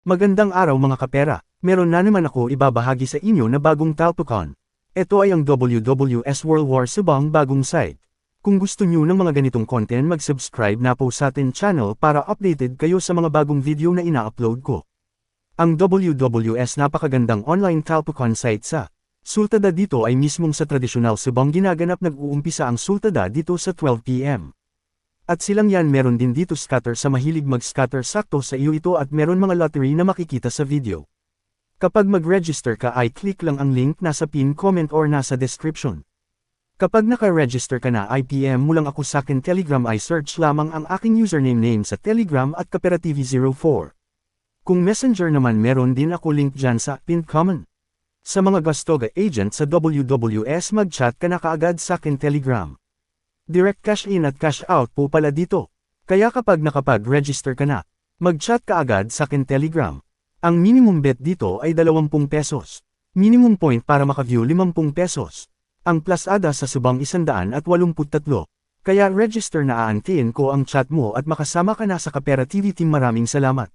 Magandang araw mga kapera, meron na naman ako ibabahagi sa inyo na bagong Talpocon. Ito ay ang WWS World War Subang bagong site. Kung gusto nyo ng mga ganitong content mag-subscribe na po sa atin channel para updated kayo sa mga bagong video na ina-upload ko. Ang WWS napakagandang online Talpocon site sa Sultada dito ay mismong sa tradisyonal Subang ginaganap nag-uumpisa ang Sultada dito sa 12 PM. At silang yan meron din dito scatter sa mahilig mag-scatter sakto sa iyo ito at meron mga lottery na makikita sa video. Kapag mag-register ka ay click lang ang link nasa pin comment or nasa description. Kapag naka-register ka na ay PM mo lang ako sa akin Telegram ay search lamang ang aking username sa Telegram at KaperaTV04. Kung Messenger naman meron din ako link dyan sa pin comment. Sa mga Gastoga agent sa WWS mag-chat ka na kaagad sa akin Telegram. Direct cash in at cash out po pala dito. Kaya kapag nakapag-register ka na, mag-chat ka agad sa akin Telegram. Ang minimum bet dito ay 20 pesos. Minimum point para maka-view 50 pesos. Ang plus ada sa subang 183. Kaya register na aantayin ko ang chat mo at makasama ka na sa Kapera TV team. Maraming salamat.